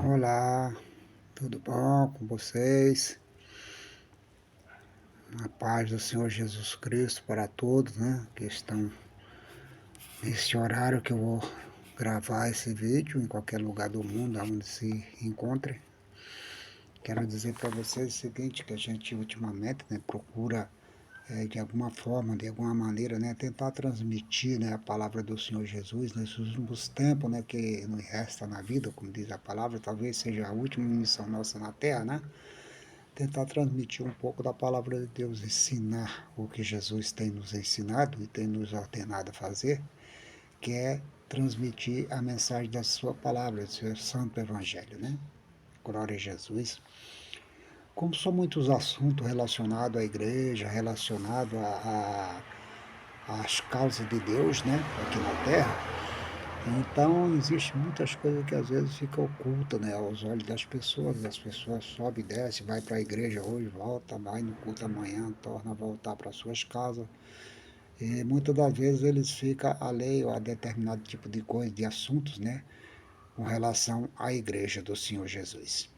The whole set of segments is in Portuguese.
Olá, tudo bom com vocês? A paz do Senhor Jesus Cristo para todos, né? Que estão nesse horário que eu vou gravar esse vídeo em qualquer lugar do mundo onde se encontre. Quero dizer para vocês o seguinte, que a gente ultimamente, né, procura de alguma forma, de alguma maneira, né, tentar transmitir, né, a palavra do Senhor Jesus nesses últimos tempos, né, que nos resta na vida, como diz a palavra, talvez seja a última missão nossa na Terra, né? Tentar transmitir um pouco da palavra de Deus, ensinar o que Jesus tem nos ensinado e tem nos ordenado a fazer, que é transmitir a mensagem da sua palavra, do seu santo evangelho, né? Glória a Jesus. Como são muitos assuntos relacionados à igreja, relacionados às causas de Deus, né, aqui na Terra, então, existe muitas coisas que às vezes ficam ocultas, né, aos olhos das pessoas. As pessoas sobem e descem, vai para a igreja hoje, volta, vai no culto amanhã, torna a voltar para suas casas. E muitas das vezes eles ficam alheios a determinado tipo de coisa, de assuntos, né, com relação à igreja do Senhor Jesus.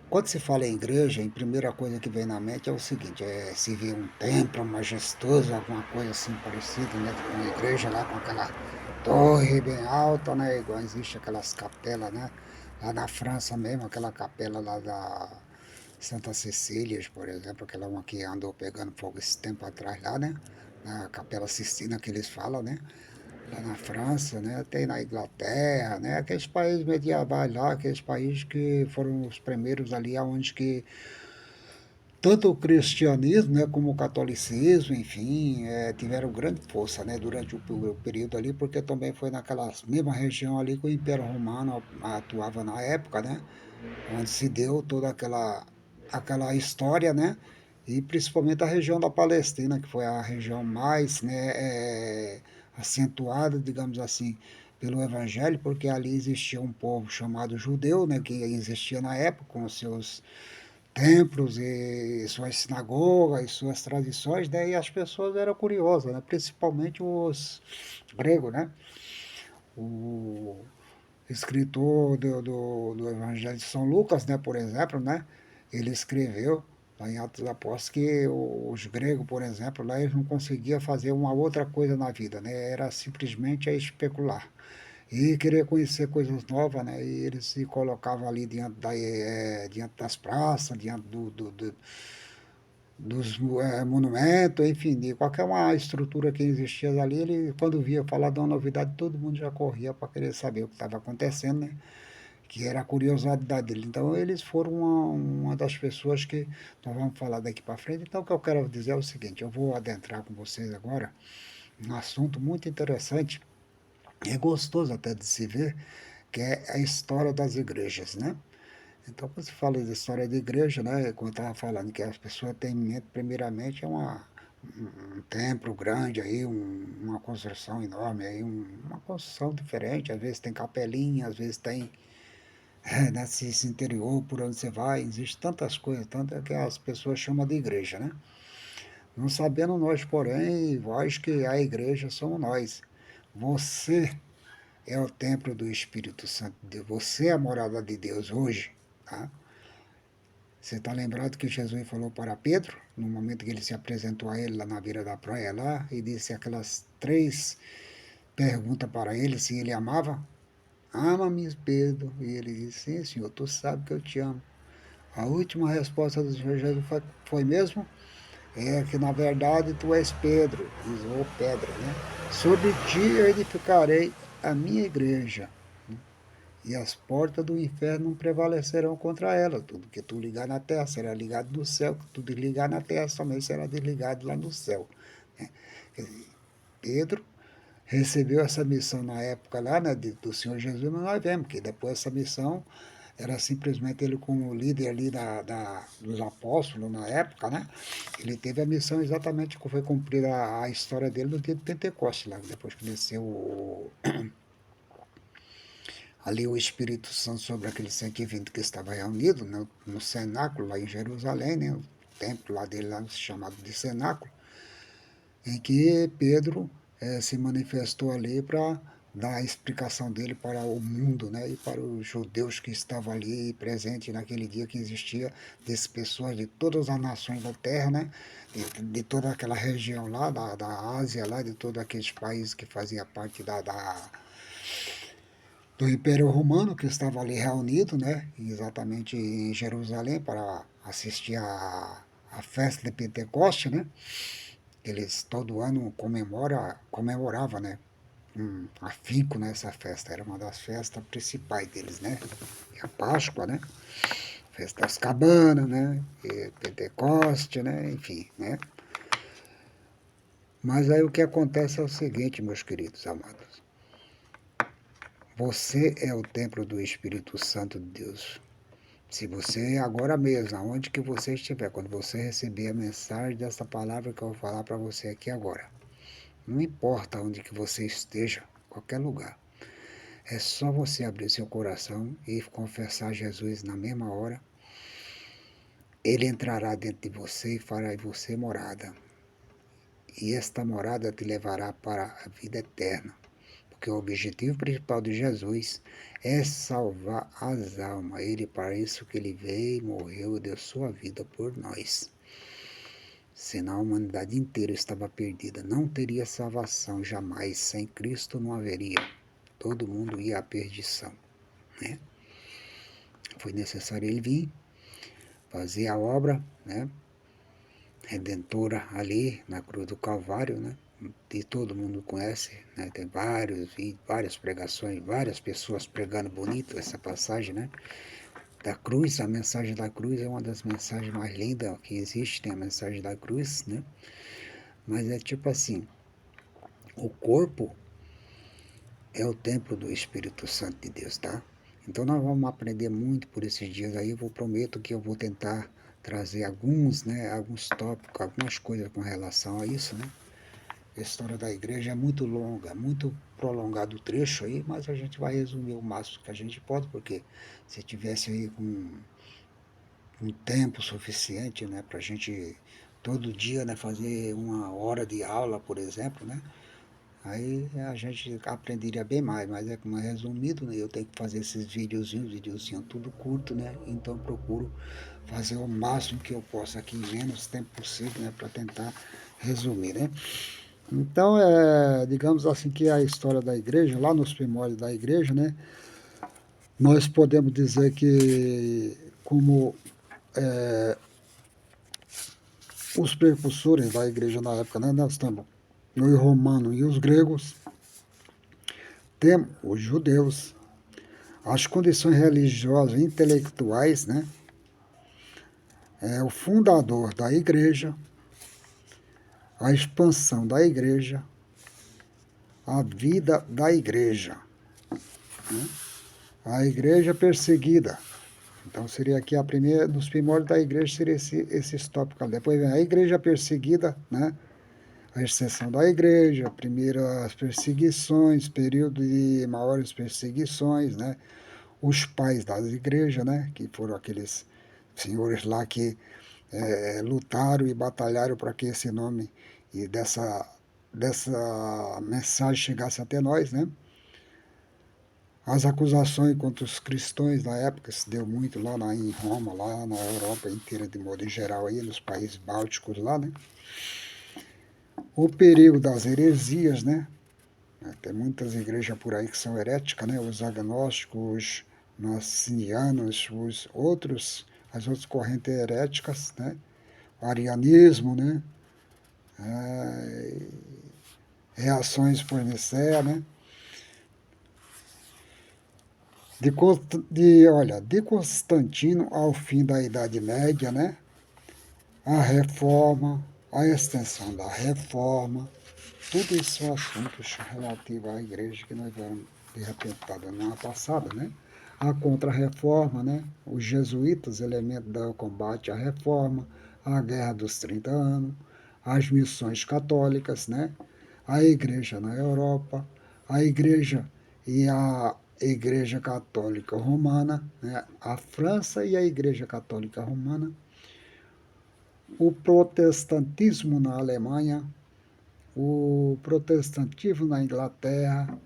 Quando se fala em igreja, a primeira coisa que vem na mente é o seguinte, é se vê um templo majestoso, alguma coisa assim parecida, né, com uma igreja lá com aquela torre bem alta, né, igual existe aquelas capelas, né, lá na França mesmo, aquela capela lá da Santa Cecília, por exemplo, aquela uma que andou pegando fogo esse tempo atrás lá, né, na Capela Sistina que eles falam, né, lá na França, né, tem na Inglaterra, né, aqueles países medievais lá, aqueles países que foram os primeiros ali aonde que tanto o cristianismo, né, como o catolicismo, enfim, tiveram grande força, né, durante o período ali, porque também foi naquela mesma região ali que o Império Romano atuava na época, né, onde se deu toda aquela história, né, e principalmente a região da Palestina, que foi a região mais, né, acentuada, digamos assim, pelo Evangelho, porque ali existia um povo chamado judeu, né, que existia na época com os seus templos e suas sinagogas e suas tradições, né, e as pessoas eram curiosas, né, principalmente os gregos, né, o escritor do Evangelho de São Lucas, né, por exemplo, né, ele escreveu lá em Atos dos Apóstolos que os gregos, por exemplo, lá eles não conseguiam fazer uma outra coisa na vida, né, era simplesmente a especular e querer conhecer coisas novas, né, e eles se colocavam ali diante das praças, diante dos monumentos, enfim, de qualquer uma estrutura que existia ali, ele, quando via falar de uma novidade, todo mundo já corria para querer saber o que estava acontecendo, né? Que era a curiosidade dele. Então, eles foram uma das pessoas que nós vamos falar daqui para frente. Então, o que eu quero dizer é o seguinte: eu vou adentrar com vocês agora um assunto muito interessante, é gostoso até de se ver, que é a história das igrejas, né? Então, quando se fala de história de igreja, né, como eu estava falando, que as pessoas têm em mente, primeiramente, um templo grande aí, uma construção enorme aí, uma construção diferente, às vezes tem capelinha, às vezes tem nesse interior, por onde você vai, existe tantas coisas, tantas que as pessoas chamam de igreja, né? Não sabendo nós, porém, vós que a igreja somos nós. Você é o templo do Espírito Santo de Deus, você é a morada de Deus hoje, tá? Você está lembrado que Jesus falou para Pedro, no momento que ele se apresentou a ele lá na beira da praia lá, e disse aquelas três perguntas para ele se ele amava? Ama-me, Pedro. E ele disse, sim, Senhor, tu sabe que eu te amo. A última resposta do Senhor Jesus foi mesmo? É que na verdade tu és Pedro, diz, ô pedra, né? Sobre ti eu edificarei a minha igreja, e as portas do inferno não prevalecerão contra ela. Tudo que tu ligar na terra será ligado no céu, que tu desligar na terra também será desligado lá no céu. Né? Pedro recebeu essa missão na época lá, né, do Senhor Jesus, mas nós vemos que depois essa missão era simplesmente ele como líder ali dos apóstolos na época, né? Ele teve a missão exatamente que foi cumprir a história dele no dia de Pentecostes, lá, depois que desceu ali o Espírito Santo sobre aqueles 120 que estavam reunidos no cenáculo lá em Jerusalém, né, o templo lá dele lá chamado de cenáculo, em que Pedro se manifestou ali para dar a explicação dele para o mundo, né, e para os judeus que estavam ali presentes naquele dia, que existia dessas pessoas de todas as nações da terra, né, de toda aquela região lá, da Ásia, lá, de todos aqueles países que faziam parte do Império Romano, que estava ali reunido, né, exatamente em Jerusalém, para assistir a festa de Pentecoste, né. Eles todo ano comemoravam, né, afinco nessa festa. Era uma das festas principais deles, né? E a Páscoa, né? Festa das cabanas, né? E Pentecoste, né? Enfim, né? Mas aí o que acontece é o seguinte, meus queridos amados. Você é o templo do Espírito Santo de Deus. Se você, agora mesmo, aonde que você estiver, quando você receber a mensagem dessa palavra que eu vou falar para você aqui agora, não importa onde que você esteja, qualquer lugar, é só você abrir seu coração e confessar Jesus na mesma hora. Ele entrará dentro de você e fará de você morada. E esta morada te levará para a vida eterna. Porque o objetivo principal de Jesus é salvar as almas. Ele, para isso que ele veio, morreu e deu sua vida por nós. Senão a humanidade inteira estava perdida. Não teria salvação jamais. Sem Cristo não haveria. Todo mundo ia à perdição, né? Foi necessário ele vir, fazer a obra, né, redentora ali na cruz do Calvário, né, que todo mundo conhece, né, tem vários vídeos, várias pregações, várias pessoas pregando bonito essa passagem, né, da cruz. A mensagem da cruz é uma das mensagens mais lindas que existe, tem a mensagem da cruz, né, mas é tipo assim, o corpo é o templo do Espírito Santo de Deus, tá? Então nós vamos aprender muito por esses dias aí. Eu prometo que eu vou tentar trazer alguns tópicos, algumas coisas com relação a isso, né? A história da igreja é muito longa, muito prolongado o trecho aí, mas a gente vai resumir o máximo que a gente pode, porque se tivesse aí com um tempo suficiente, né, para a gente todo dia, né, fazer uma hora de aula, por exemplo, né, aí a gente aprenderia bem mais, mas é como é resumido, né? Eu tenho que fazer esses videozinhos tudo curto, né? Então procuro fazer o máximo que eu posso aqui em menos tempo possível, né? Para tentar resumir, né? Então, digamos assim que a história da igreja, lá nos primórdios da igreja, né? Nós podemos dizer que como os precursores da igreja na época, né? Nós temos os romanos e os gregos, temos os judeus, as condições religiosas e intelectuais, né? O fundador da igreja, a expansão da igreja, a vida da igreja, né? A igreja perseguida. Então seria aqui a primeira, dos primórdios da igreja, seria esses tópicos. Depois vem a igreja perseguida, né? A exceção da igreja, primeiro as perseguições, período de maiores perseguições, né? Os pais das igrejas, né? Que foram aqueles senhores lá que lutaram e batalharam para que esse nome e dessa mensagem chegasse até nós, né? As acusações contra os cristãos na época se deu muito lá em Roma, lá na Europa inteira, de modo em geral, aí, nos países bálticos lá, né? O perigo das heresias, né? Tem muitas igrejas por aí que são heréticas, né? Os agnósticos, os gnosticianos, as outras correntes heréticas, né? O arianismo, né? Reações por Nicéia, né? De Constantino ao fim da Idade Média, né? A reforma, a extensão da reforma, tudo isso são assuntos relativos à igreja que nós vamos, de repente, estar dando uma passada, né? A contra-reforma, né? Os jesuítas, elementos do combate à reforma, a Guerra dos 30 Anos, as missões católicas, né? A igreja na Europa, a igreja e a Igreja Católica Romana, né? A França e a Igreja Católica Romana, o protestantismo na Alemanha, o protestantismo na Inglaterra,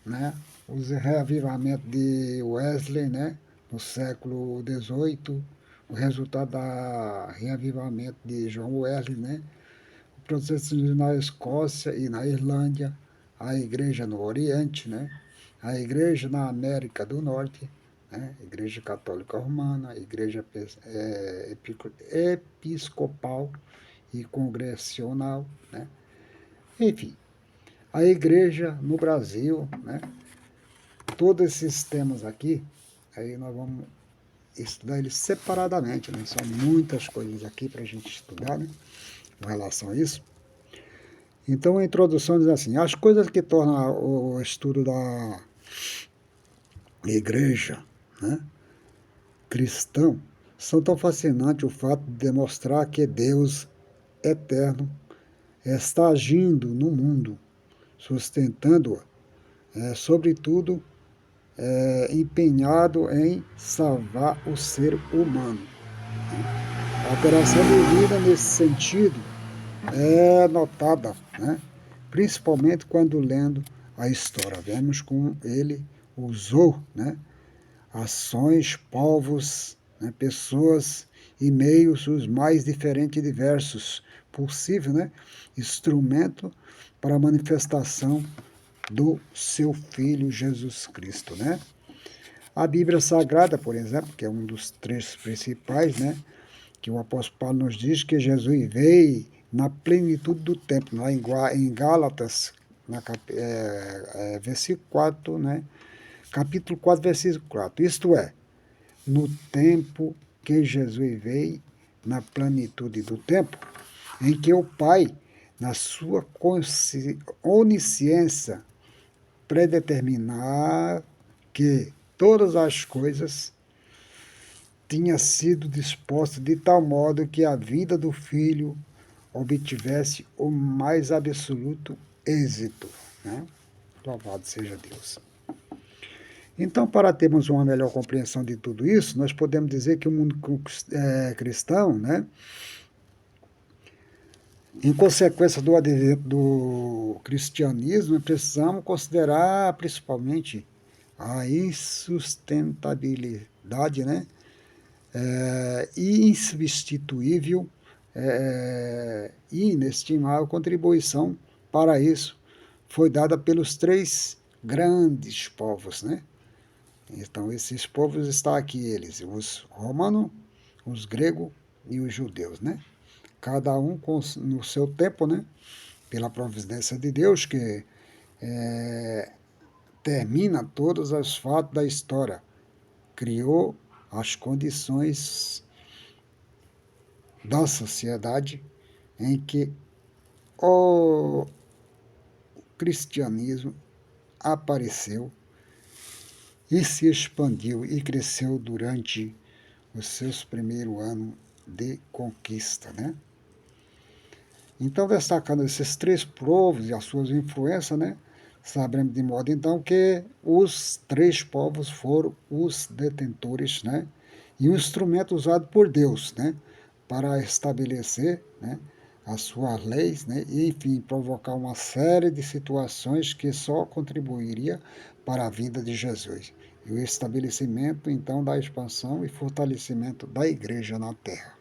né? Os reavivamentos de Wesley, né? No século XVIII, o resultado da reavivamento de João Wesley, né? O processo na Escócia e na Irlândia, a igreja no Oriente, né? A igreja na América do Norte, né? Igreja Católica Romana, igreja episcopal e congregacional, né? Enfim, a igreja no Brasil, né? Todos esses temas aqui, aí nós vamos estudar eles separadamente, né? São muitas coisas aqui para a gente estudar, né? Com relação a isso. Então a introdução diz assim: as coisas que tornam o estudo da igreja, né, cristão, são tão fascinantes o fato de demonstrar que Deus eterno está agindo no mundo, sustentando-a, sobretudo empenhado em salvar o ser humano. A operação divina nesse sentido é notada, né? Principalmente quando lendo a história. Vemos como ele usou, né, ações, povos, né, pessoas e meios os mais diferentes e diversos possível, né, instrumento para a manifestação do seu Filho Jesus Cristo, né? A Bíblia Sagrada, por exemplo, que é um dos três principais, né, que o apóstolo Paulo nos diz que Jesus veio na plenitude do tempo, lá em Gálatas, versículo 4, né, capítulo 4, versículo 4. Isto é, no tempo que Jesus veio, na plenitude do tempo, em que o Pai, na sua onisciência, predeterminar que todas as coisas tinha sido disposta de tal modo que a vida do filho obtivesse o mais absoluto êxito, né? Louvado seja Deus. Então, para termos uma melhor compreensão de tudo isso, nós podemos dizer que o mundo cristão, né, em consequência do advento do cristianismo, precisamos considerar principalmente a insustentabilidade, né, insubstituível e inestimável contribuição para isso foi dada pelos três grandes povos, né? Então, esses povos estão aqui, eles, os romanos, os gregos e os judeus, né? Cada um no seu tempo, né? Pela providência de Deus, que termina todos os fatos da história, criou as condições da sociedade em que o cristianismo apareceu e se expandiu e cresceu durante os seus primeiros anos de conquista, né? Então, destacando esses três povos e as suas influências, né, sabemos de modo então que os três povos foram os detentores, né, e o instrumento usado por Deus, né, para estabelecer, né, as suas leis, né, e enfim provocar uma série de situações que só contribuiria para a vida de Jesus e o estabelecimento então da expansão e fortalecimento da igreja na terra.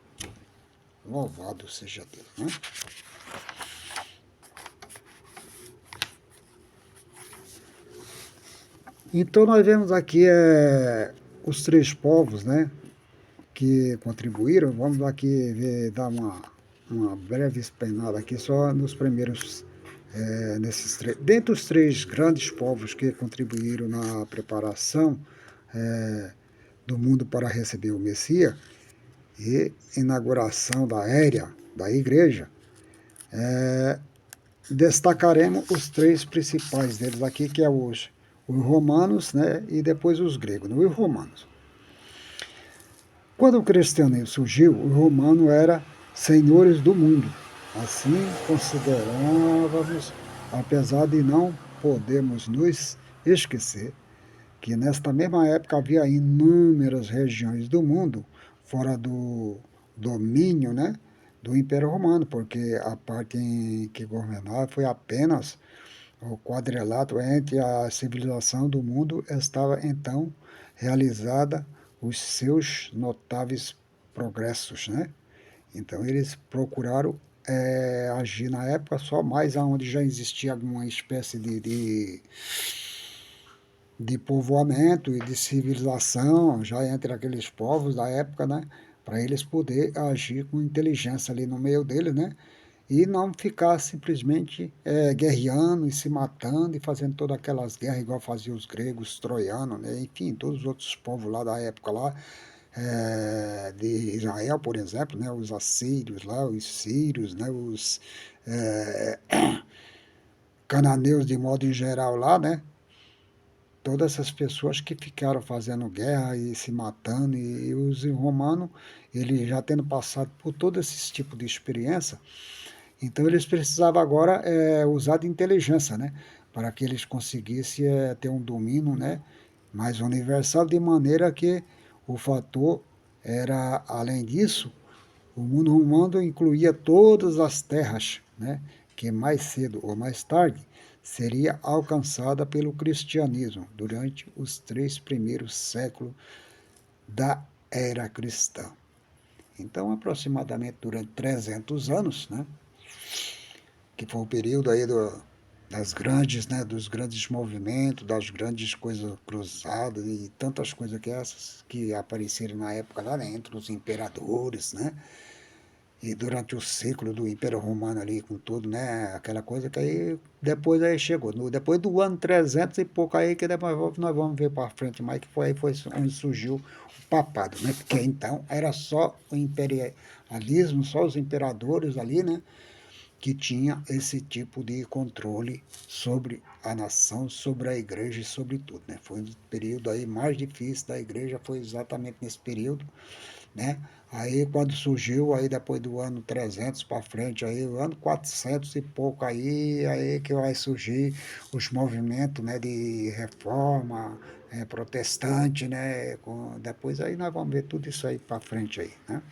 Louvado seja Deus, né? Então nós vemos aqui os três povos, né, que contribuíram. Vamos aqui dar uma breve esplanada aqui só nos primeiros, nesses três. Dentre os três grandes povos que contribuíram na preparação do mundo para receber o Messias e inauguração da era da igreja, destacaremos os três principais deles aqui, que é os romanos, né, e depois os gregos, né, os romanos. Quando o cristianismo surgiu, os romanos eram senhores do mundo. Assim considerávamos, apesar de não podermos nos esquecer que nesta mesma época havia inúmeras regiões do mundo fora do domínio, né, do Império Romano, porque a parte em que governava foi apenas O quadrilátero entre a civilização do mundo estava então realizada os seus notáveis progressos, né? Então eles procuraram agir na época só mais aonde já existia alguma espécie de povoamento e de civilização já entre aqueles povos da época, né? Para eles poder agir com inteligência ali no meio deles, né? E não ficar simplesmente guerreando e se matando e fazendo todas aquelas guerras igual faziam os gregos, os troianos, né? Enfim, todos os outros povos lá da época lá, de Israel, por exemplo, né? Os assírios lá, os sírios, né? Os é, cananeus de modo em geral lá, né? Todas essas pessoas que ficaram fazendo guerra e se matando, e os romanos, eles já tendo passado por todo esse tipo de experiência, então eles precisavam agora usar de inteligência, né? Para que eles conseguissem ter um domínio, né? Mais universal, de maneira que o fator era, além disso, o mundo romano incluía todas as terras, né? Que mais cedo ou mais tarde seria alcançada pelo cristianismo durante os 3 primeiros séculos da era cristã. Então, aproximadamente durante 300 anos, né? Que foi o período aí das grandes, né, dos grandes movimentos, das grandes coisas cruzadas e tantas coisas que essas que apareceram na época lá, né, entre os imperadores, né, e durante o ciclo do Império Romano ali com tudo, né, aquela coisa que aí depois aí chegou, depois do ano 300 e pouco aí que depois nós vamos ver para frente mais que foi onde surgiu o papado, né, porque então era só o imperialismo, só os imperadores ali, né, que tinha esse tipo de controle sobre a nação, sobre a igreja e sobre tudo, né? Foi o período aí mais difícil da igreja, foi exatamente nesse período, né? Aí quando surgiu, aí depois do ano 300 para frente, aí o ano 400 e pouco aí que vai surgir os movimentos, né, de reforma protestante, né? Depois aí nós vamos ver tudo isso aí para frente aí, né?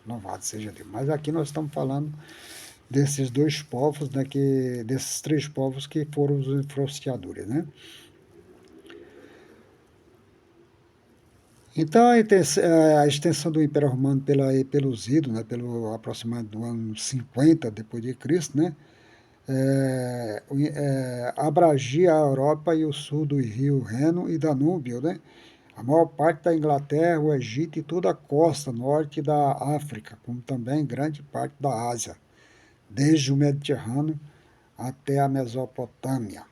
Louvado seja Deus. Mas aqui nós estamos falando desses dois povos, né, desses 3 povos que foram os influenciadores, né? Então a extensão do Império Romano pelos idos, né, pelo aproximadamente do ano 50 depois de Cristo, né, abrangia a Europa e o sul do rio Reno e Danúbio, né? A maior parte da Inglaterra, o Egito e toda a costa norte da África, como também grande parte da Ásia, desde o Mediterrâneo até a Mesopotâmia.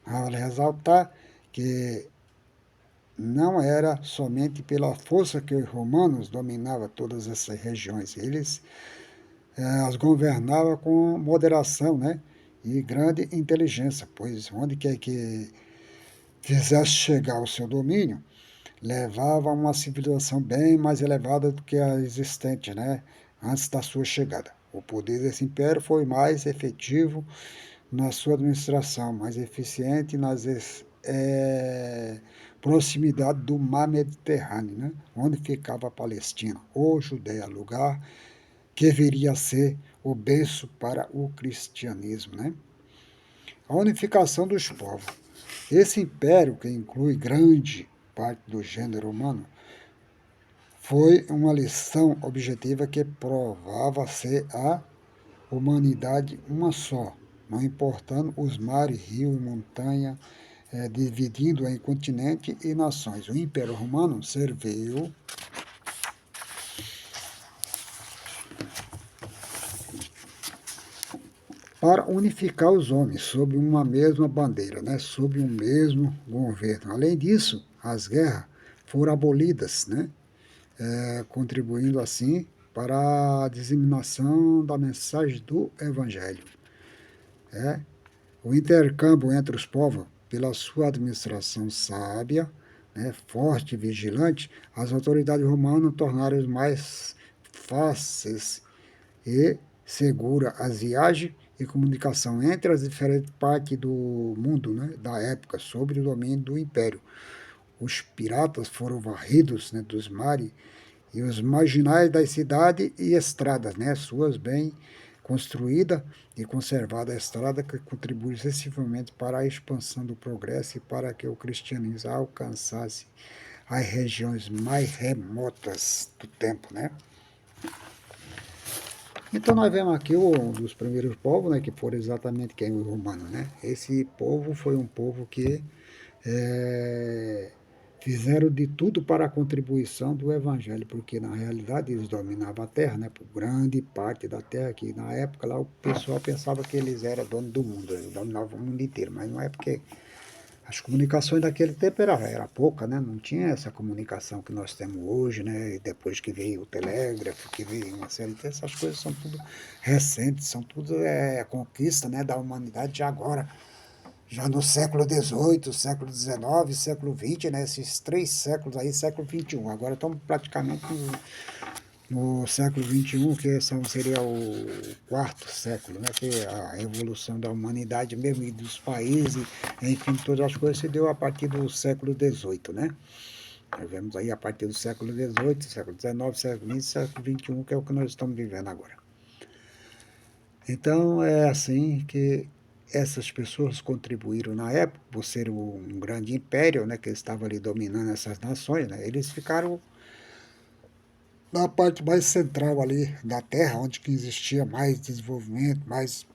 Vale ressaltar que não era somente pela força que os romanos dominavam todas essas regiões, eles as governavam com moderação, né? E grande inteligência, pois onde quer que fizesse chegar o seu domínio, levava a uma civilização bem mais elevada do que a existente, né? Antes da sua chegada. O poder desse império foi mais efetivo na sua administração, mais eficiente nas proximidade do mar Mediterrâneo, né? Onde ficava a Palestina, ou Judéia, lugar que viria a ser o berço para o cristianismo, né? A unificação dos povos. Esse império, que inclui grande parte do gênero humano, foi uma lição objetiva que provava ser a humanidade uma só, não importando os mares, rios, montanha, dividindo em continente e nações. O Império Romano serviu para unificar os homens sob uma mesma bandeira, né, sob um mesmo governo. Além disso, as guerras foram abolidas, né, contribuindo assim para a disseminação da mensagem do Evangelho. É, o intercâmbio entre os povos, pela sua administração sábia, né, forte e vigilante, as autoridades romanas tornaram mais fáceis e segura as viagens e comunicação entre as diferentes partes do mundo, né, da época, sob o domínio do Império. Os piratas foram varridos, né, dos mares e os marginais das cidades e estradas, né, suas bem construída e conservada a estrada que contribui sensivelmente para a expansão do progresso e para que o cristianismo alcançasse as regiões mais remotas do tempo, né? Então nós vemos aqui um dos primeiros povos, né, que foram exatamente quem? Os romanos, né? Esse povo foi um povo que é, fizeram de tudo para a contribuição do evangelho, porque na realidade eles dominavam a terra, né, por grande parte da terra, que na época lá o pessoal pensava que eles eram dono do mundo, eles dominavam o mundo inteiro, mas não é porque as comunicações daquele tempo era pouca, né? Não tinha essa comunicação que nós temos hoje, né? E depois que veio o telégrafo, que veio uma série de essas coisas são tudo recentes, são tudo conquista, né, da humanidade de agora. Já no século XVIII, século XIX, século XX, né? Esses 3 séculos aí, século XXI. Agora estamos praticamente no século XXI, que seria o quarto século, né? Que a evolução da humanidade mesmo e dos países, enfim, todas as coisas se deu a partir do século XVIII, né? Nós vemos aí a partir do século XVIII, século XIX, século XX, século XXI, que é o que nós estamos vivendo agora. Então é assim que essas pessoas contribuíram na época, por ser um grande império, né, que estava ali dominando essas nações, né, eles ficaram na parte mais central ali da Terra, onde que existia mais desenvolvimento, mais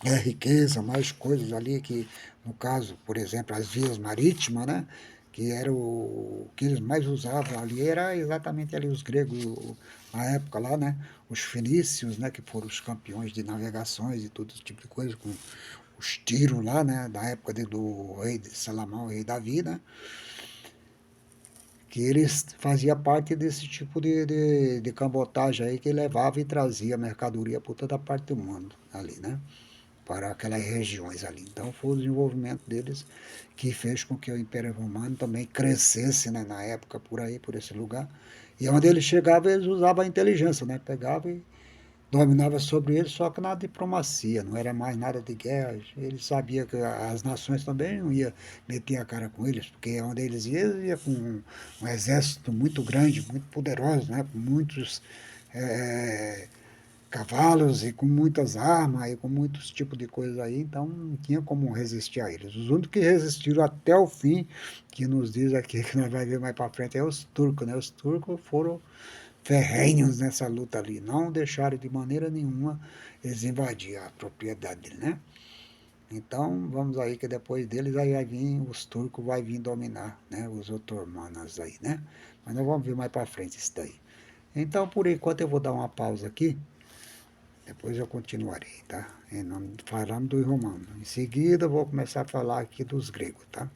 riqueza, mais coisas ali que, no caso, por exemplo, as vias marítimas, né, que era o que eles mais usavam ali, era exatamente ali os gregos, na época lá, né, os fenícios, né, que foram os campeões de navegações e todo esse tipo de coisa, com os tiros lá, né, da época do rei de Salomão, rei Davi, né, que eles faziam parte desse tipo de cabotagem aí que levava e trazia mercadoria por toda parte do mundo ali, né? Para aquelas regiões ali. Então foi o desenvolvimento deles que fez com que o Império Romano também crescesse, né, na época por aí, por esse lugar. E onde eles chegavam, eles usavam a inteligência, né? Pegava e dominava sobre eles, só que na diplomacia, não era mais nada de guerra. Ele sabia que as nações também não iam meter a cara com eles, porque onde eles iam com um exército muito grande, muito poderoso, né? Com muitos é, cavalos e com muitas armas e com muitos tipos de coisas aí, então não tinha como resistir a eles. Os únicos que resistiram até o fim, que nos diz aqui, que nós vamos ver mais para frente, é os turcos, né? Os turcos foram ferrenhos nessa luta ali, não deixaram de maneira nenhuma eles invadir a propriedade dele, né? Então, vamos aí que depois deles aí vai vir, os turcos vai vir dominar, né? Os otomanos aí, né? Mas nós vamos ver mais para frente isso daí. Então, por enquanto eu vou dar uma pausa aqui, depois eu continuarei, tá? Falando dos romanos. Em seguida, eu vou começar a falar aqui dos gregos, tá?